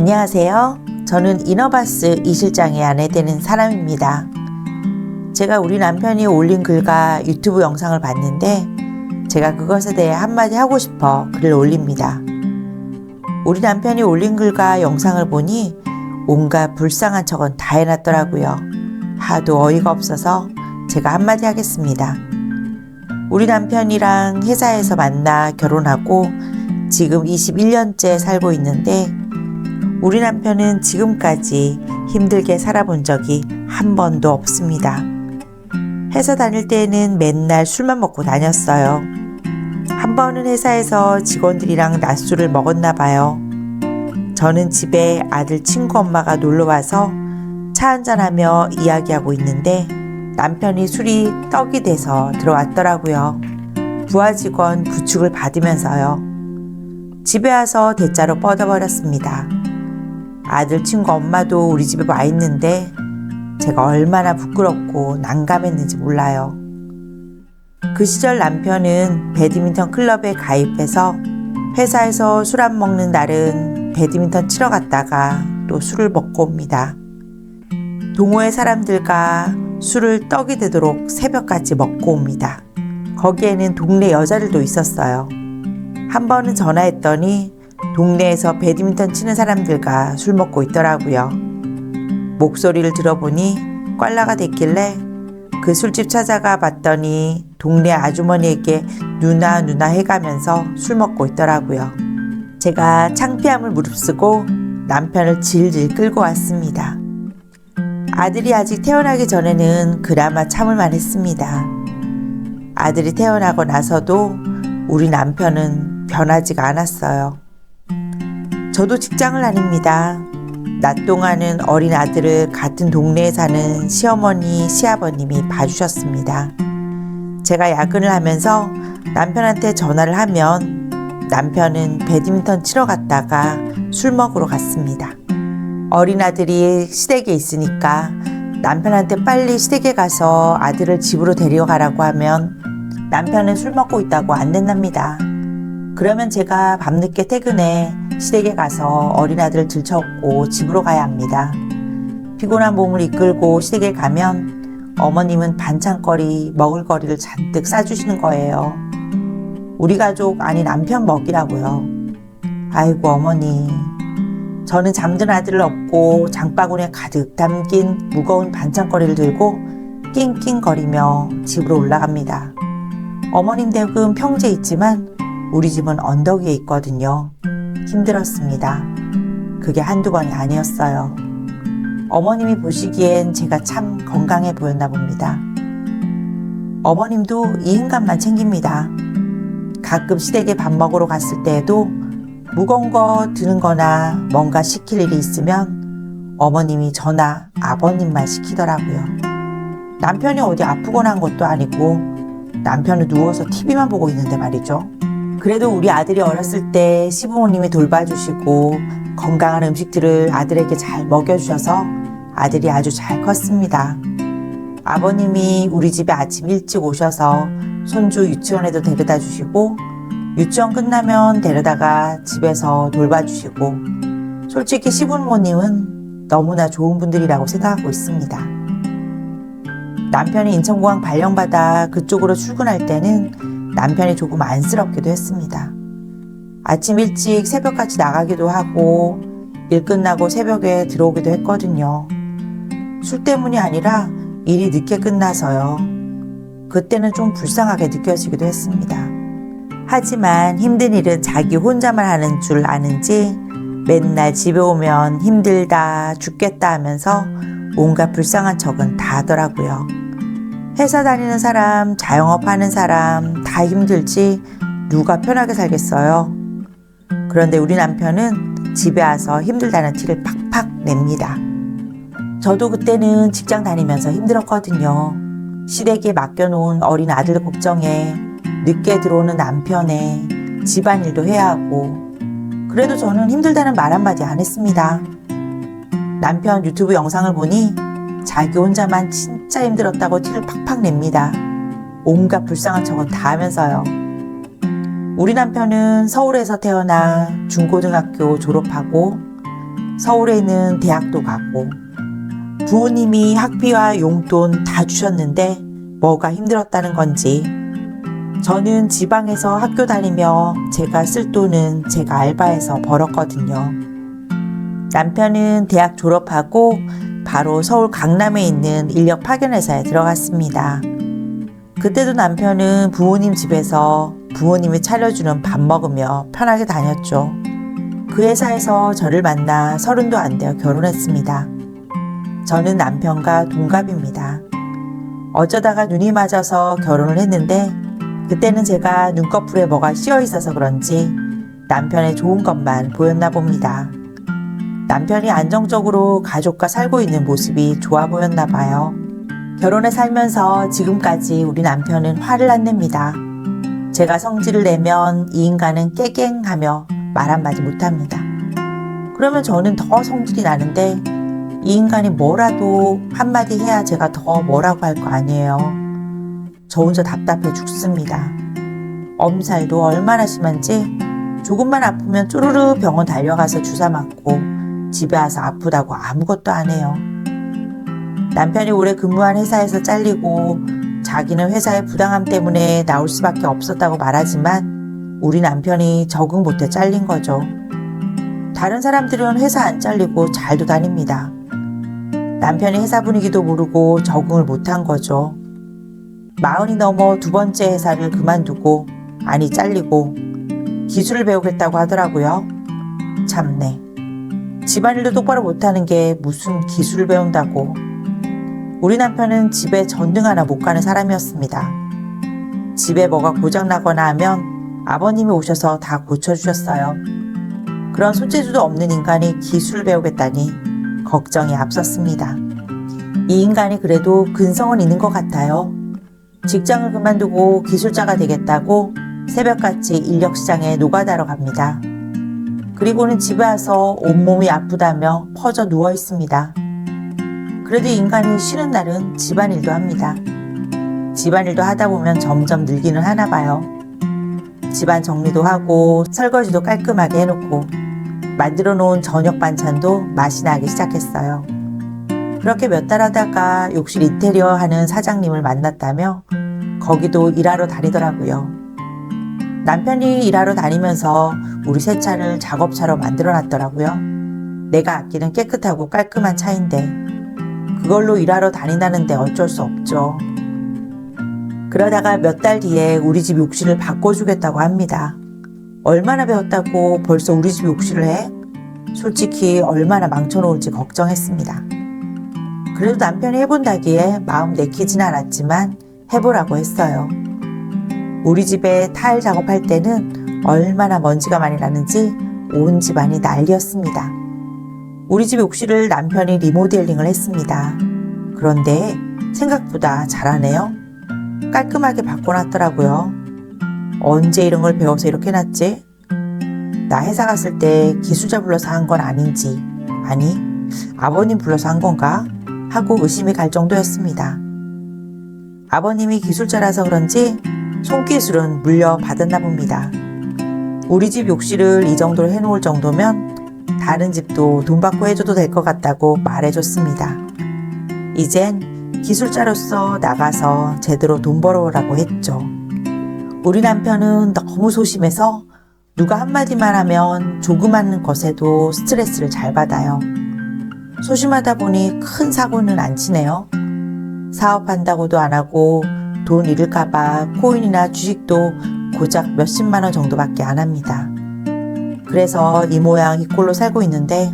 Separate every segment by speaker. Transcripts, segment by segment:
Speaker 1: 안녕하세요. 저는 이너바스 이실장의 아내 되는 사람입니다. 제가 우리 남편이 올린 글과 유튜브 영상을 봤는데 제가 그것에 대해 한마디 하고 싶어 글을 올립니다. 우리 남편이 올린 글과 영상을 보니 온갖 불쌍한 척은 다 해놨더라고요. 하도 어이가 없어서 제가 한마디 하겠습니다. 우리 남편이랑 회사에서 만나 결혼하고 지금 21년째 살고 있는데 우리 남편은 지금까지 힘들게 살아본 적이 한 번도 없습니다. 회사 다닐 때에는 맨날 술만 먹고 다녔어요. 한 번은 회사에서 직원들이랑 낮술을 먹었나 봐요. 저는 집에 아들 친구 엄마가 놀러와서 차 한잔하며 이야기하고 있는데 남편이 술이 떡이 돼서 들어왔더라고요. 부하 직원 부축을 받으면서요. 집에 와서 대자로 뻗어버렸습니다. 아들 친구 엄마도 우리 집에 와 있는데 제가 얼마나 부끄럽고 난감했는지 몰라요. 그 시절 남편은 배드민턴 클럽에 가입해서 회사에서 술 안 먹는 날은 배드민턴 치러 갔다가 또 술을 먹고 옵니다. 동호회 사람들과 술을 떡이 되도록 새벽까지 먹고 옵니다. 거기에는 동네 여자들도 있었어요. 한 번은 전화했더니 동네에서 배드민턴 치는 사람들과 술 먹고 있더라고요. 목소리를 들어보니 꽐라가 됐길래 그 술집 찾아가 봤더니 동네 아주머니에게 누나 해가면서 술 먹고 있더라고요. 제가 창피함을 무릅쓰고 남편을 질질 끌고 왔습니다. 아들이 아직 태어나기 전에는 그나마 참을만 했습니다. 아들이 태어나고 나서도 우리 남편은 변하지가 않았어요. 저도 직장을 다닙니다. 낮 동안은 어린 아들을 같은 동네에 사는 시어머니, 시아버님이 봐주셨습니다. 제가 야근을 하면서 남편한테 전화를 하면 남편은 배드민턴 치러 갔다가 술 먹으러 갔습니다. 어린 아들이 시댁에 있으니까 남편한테 빨리 시댁에 가서 아들을 집으로 데려가라고 하면 남편은 술 먹고 있다고 안 된답니다. 그러면 제가 밤늦게 퇴근해 시댁에 가서 어린 아들을 들쳐업고 집으로 가야 합니다. 피곤한 몸을 이끌고 시댁에 가면 어머님은 반찬거리, 먹을거리를 잔뜩 싸주시는 거예요. 우리 가족 아니 남편 먹이라고요. 아이고 어머니. 저는 잠든 아들을 업고 장바구니에 가득 담긴 무거운 반찬거리를 들고 낑낑거리며 집으로 올라갑니다. 어머님 댁은 평지에 있지만 우리 집은 언덕 위에 있거든요. 힘들었습니다. 그게 한두 번이 아니었어요. 어머님이 보시기엔 제가 참 건강해 보였나 봅니다. 어머님도 이 인간만 챙깁니다. 가끔 시댁에 밥 먹으러 갔을 때에도 무거운 거 드는 거나 뭔가 시킬 일이 있으면 어머님이 저나 아버님만 시키더라고요. 남편이 어디 아프거나 한 것도 아니고 남편은 누워서 TV만 보고 있는데 말이죠. 그래도 우리 아들이 어렸을 때 시부모님이 돌봐주시고 건강한 음식들을 아들에게 잘 먹여주셔서 아들이 아주 잘 컸습니다. 아버님이 우리 집에 아침 일찍 오셔서 손주 유치원에도 데려다 주시고 유치원 끝나면 데려다가 집에서 돌봐주시고 솔직히 시부모님은 너무나 좋은 분들이라고 생각하고 있습니다. 남편이 인천공항 발령받아 그쪽으로 출근할 때는 남편이 조금 안쓰럽기도 했습니다. 아침 일찍 새벽같이 나가기도 하고 일 끝나고 새벽에 들어오기도 했거든요. 술 때문이 아니라 일이 늦게 끝나서요. 그때는 좀 불쌍하게 느껴지기도 했습니다. 하지만 힘든 일은 자기 혼자만 하는 줄 아는지 맨날 집에 오면 힘들다 죽겠다 하면서 온갖 불쌍한 척은 다 하더라고요. 회사 다니는 사람, 자영업 하는 사람 다 힘들지 누가 편하게 살겠어요. 그런데 우리 남편은 집에 와서 힘들다는 티를 팍팍 냅니다. 저도 그때는 직장 다니면서 힘들었거든요. 시댁에 맡겨놓은 어린 아들 걱정에 늦게 들어오는 남편에 집안일도 해야 하고 그래도 저는 힘들다는 말 한마디 안 했습니다. 남편 유튜브 영상을 보니 자기 혼자만 진짜 힘들었다고 티를 팍팍 냅니다. 온갖 불쌍한 척은 다 하면서요. 우리 남편은 서울에서 태어나 중고등학교 졸업하고 서울에 있는 대학도 가고 부모님이 학비와 용돈 다 주셨는데 뭐가 힘들었다는 건지 저는 지방에서 학교 다니며 제가 쓸 돈은 제가 알바해서 벌었거든요. 남편은 대학 졸업하고 바로 서울 강남에 있는 인력 파견회사에 들어갔습니다. 그때도 남편은 부모님 집에서 부모님이 차려주는 밥 먹으며 편하게 다녔죠. 그 회사에서 저를 만나 30도 안 되어 결혼했습니다. 저는 남편과 동갑입니다. 어쩌다가 눈이 맞아서 결혼을 했는데 그때는 제가 눈꺼풀에 뭐가 씌어 있어서 그런지 남편의 좋은 것만 보였나 봅니다. 남편이 안정적으로 가족과 살고 있는 모습이 좋아 보였나 봐요. 결혼해 살면서 지금까지 우리 남편은 화를 안 냅니다. 제가 성질을 내면 이 인간은 깨갱하며 말 한마디 못합니다. 그러면 저는 더 성질이 나는데 이 인간이 뭐라도 한마디 해야 제가 더 뭐라고 할 거 아니에요. 저 혼자 답답해 죽습니다. 엄살도 얼마나 심한지 조금만 아프면 쪼르르 병원 달려가서 주사 맞고 집에 와서 아프다고 아무것도 안 해요. 남편이 오래 근무한 회사에서 잘리고 자기는 회사의 부당함 때문에 나올 수밖에 없었다고 말하지만 우리 남편이 적응 못해 잘린 거죠. 다른 사람들은 회사 안 잘리고 잘도 다닙니다. 남편이 회사 분위기도 모르고 적응을 못한 거죠. 40이 넘어 두 번째 회사를 그만두고 아니 잘리고 기술을 배우겠다고 하더라고요. 참네. 집안일도 똑바로 못하는 게 무슨 기술을 배운다고. 우리 남편은 집에 전등 하나 못 가는 사람이었습니다. 집에 뭐가 고장나거나 하면 아버님이 오셔서 다 고쳐주셨어요. 그런 손재주도 없는 인간이 기술을 배우겠다니 걱정이 앞섰습니다. 이 인간이 그래도 근성은 있는 것 같아요. 직장을 그만두고 기술자가 되겠다고 새벽같이 인력시장에 노가다로 갑니다. 그리고는 집에 와서 온몸이 아프다며 퍼져 누워 있습니다. 그래도 인간이 쉬는 날은 집안일도 합니다. 집안일도 하다 보면 점점 늘기는 하나 봐요. 집안 정리도 하고 설거지도 깔끔하게 해놓고 만들어 놓은 저녁 반찬도 맛이 나기 시작했어요. 그렇게 몇 달 하다가 욕실 인테리어 하는 사장님을 만났다며 거기도 일하러 다니더라고요. 남편이 일하러 다니면서 우리 새 차를 작업차로 만들어 놨더라고요. 내가 아끼는 깨끗하고 깔끔한 차인데 그걸로 일하러 다닌다는데 어쩔 수 없죠. 그러다가 몇 달 뒤에 우리 집 욕실을 바꿔주겠다고 합니다. 얼마나 배웠다고 벌써 우리 집 욕실을 해? 솔직히 얼마나 망쳐놓을지 걱정했습니다. 그래도 남편이 해본다기에 마음 내키진 않았지만 해보라고 했어요. 우리 집에 타일 작업할 때는 얼마나 먼지가 많이 나는지 온 집안이 난리였습니다. 우리 집 욕실을 남편이 리모델링을 했습니다. 그런데 생각보다 잘하네요. 깔끔하게 바꿔놨더라고요. 언제 이런 걸 배워서 이렇게 해놨지? 나 회사 갔을 때 기술자 불러서 한 건 아닌지, 아니 아버님 불러서 한 건가? 하고 의심이 갈 정도였습니다. 아버님이 기술자라서 그런지 손기술은 물려받았나 봅니다. 우리 집 욕실을 이 정도로 해놓을 정도면 다른 집도 돈 받고 해줘도 될 것 같다고 말해줬습니다. 이젠 기술자로서 나가서 제대로 돈 벌어오라고 했죠. 우리 남편은 너무 소심해서 누가 한마디만 하면 조그만 것에도 스트레스를 잘 받아요. 소심하다 보니 큰 사고는 안 치네요. 사업한다고도 안 하고 돈 잃을까봐 코인이나 주식도 고작 몇십만 원 정도밖에 안 합니다. 그래서 이 모양 이 꼴로 살고 있는데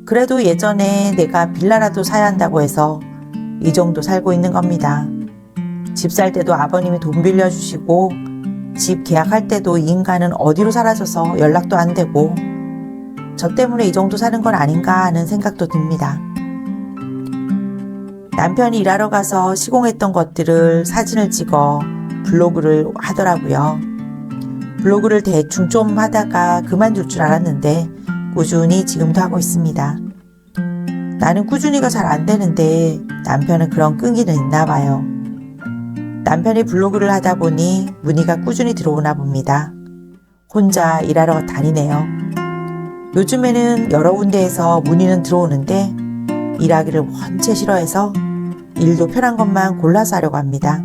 Speaker 1: 그래도 예전에 내가 빌라라도 사야 한다고 해서 이 정도 살고 있는 겁니다. 집 살 때도 아버님이 돈 빌려주시고 집 계약할 때도 이 인간은 어디로 사라져서 연락도 안 되고 저 때문에 이 정도 사는 건 아닌가 하는 생각도 듭니다. 남편이 일하러 가서 시공했던 것들을 사진을 찍어 블로그를 하더라고요. 블로그를 대충 좀 하다가 그만둘 줄 알았는데 꾸준히 지금도 하고 있습니다. 나는 꾸준히가 잘 안 되는데 남편은 그런 끈기는 있나 봐요. 남편이 블로그를 하다 보니 문의가 꾸준히 들어오나 봅니다. 혼자 일하러 다니네요. 요즘에는 여러 군데에서 문의는 들어오는데 일하기를 원체 싫어해서 일도 편한 것만 골라서 하려고 합니다.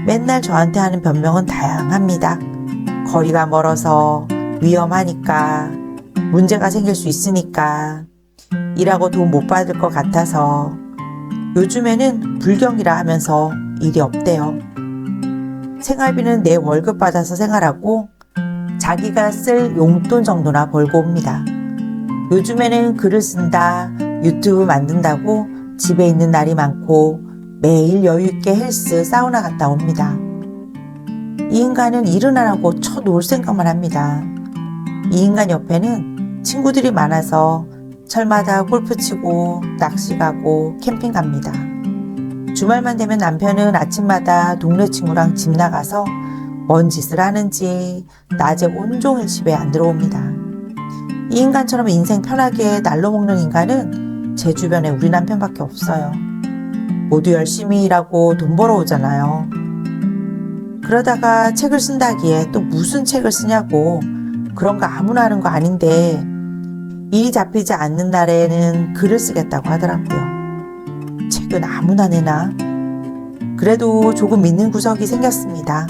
Speaker 1: 맨날 저한테 하는 변명은 다양합니다. 거리가 멀어서, 위험하니까, 문제가 생길 수 있으니까, 일하고 돈 못 받을 것 같아서, 요즘에는 불경이라 하면서 일이 없대요. 생활비는 내 월급 받아서 생활하고 자기가 쓸 용돈 정도나 벌고 옵니다. 요즘에는 글을 쓴다, 유튜브 만든다고 집에 있는 날이 많고 매일 여유있게 헬스, 사우나 갔다 옵니다. 이 인간은 일은 안 하고 쳐놓을 생각만 합니다. 이 인간 옆에는 친구들이 많아서 철마다 골프 치고 낚시 가고 캠핑 갑니다. 주말만 되면 남편은 아침마다 동네 친구랑 집 나가서 뭔 짓을 하는지 낮에 온종일 집에 안 들어옵니다. 이 인간처럼 인생 편하게 날로 먹는 인간은 제 주변에 우리 남편밖에 없어요. 모두 열심히 일하고 돈 벌어오잖아요. 그러다가 책을 쓴다기에 또 무슨 책을 쓰냐고, 그런 거 아무나 하는 거 아닌데 일이 잡히지 않는 날에는 글을 쓰겠다고 하더라고요. 책은 아무나 내나? 그래도 조금 믿는 구석이 생겼습니다.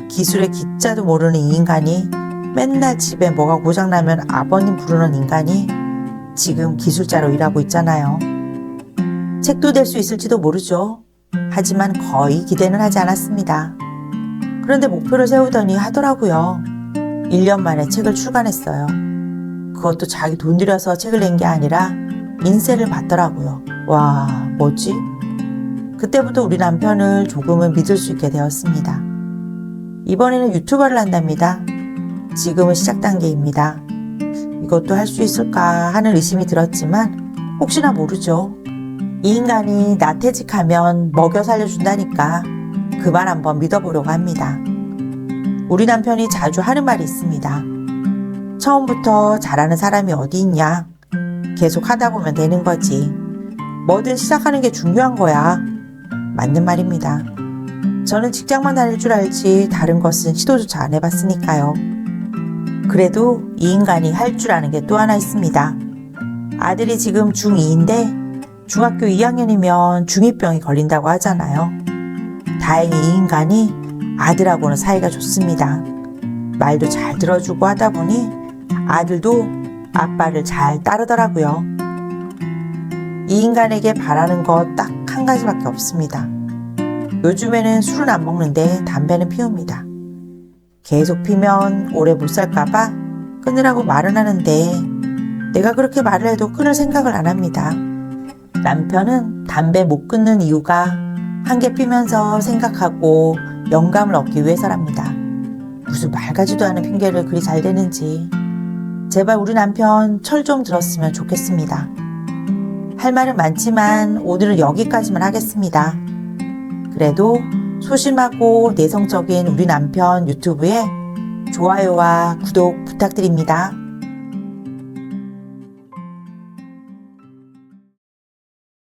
Speaker 1: 기술의 기자도 모르는 이 인간이, 맨날 집에 뭐가 고장나면 아버님 부르는 인간이 지금 기술자로 일하고 있잖아요. 책도 낼 수 있을지도 모르죠. 하지만 거의 기대는 하지 않았습니다. 그런데 목표를 세우더니 하더라고요. 1년 만에 책을 출간했어요. 그것도 자기 돈 들여서 책을 낸 게 아니라 인세를 받더라고요. 와, 뭐지? 그때부터 우리 남편을 조금은 믿을 수 있게 되었습니다. 이번에는 유튜버를 한답니다. 지금은 시작 단계입니다. 이것도 할 수 있을까 하는 의심이 들었지만 혹시나 모르죠. 이 인간이 나 퇴직하면 먹여 살려준다니까 그만 한번 믿어보려고 합니다. 우리 남편이 자주 하는 말이 있습니다. 처음부터 잘하는 사람이 어디 있냐? 계속 하다 보면 되는 거지. 뭐든 시작하는 게 중요한 거야. 맞는 말입니다. 저는 직장만 다닐 줄 알지 다른 것은 시도조차 안 해봤으니까요. 그래도 이 인간이 할 줄 아는 게 또 하나 있습니다. 아들이 지금 중2인데 중학교 2학년이면 중2병이 걸린다고 하잖아요. 다행히 이 인간이 아들하고는 사이가 좋습니다. 말도 잘 들어주고 하다 보니 아들도 아빠를 잘 따르더라고요. 이 인간에게 바라는 것 딱 한 가지밖에 없습니다. 요즘에는 술은 안 먹는데 담배는 피웁니다. 계속 피면 오래 못 살까봐 끊으라고 말은 하는데 내가 그렇게 말을 해도 끊을 생각을 안 합니다. 남편은 담배 못 끊는 이유가 한 개 피면서 생각하고 영감을 얻기 위해서랍니다. 무슨 말 같지도 않은 핑계를 그리 잘 대는지. 제발 우리 남편 철 좀 들었으면 좋겠습니다. 할 말은 많지만 오늘은 여기까지만 하겠습니다. 그래도 소심하고 내성적인 우리 남편 유튜브에 좋아요와 구독 부탁드립니다.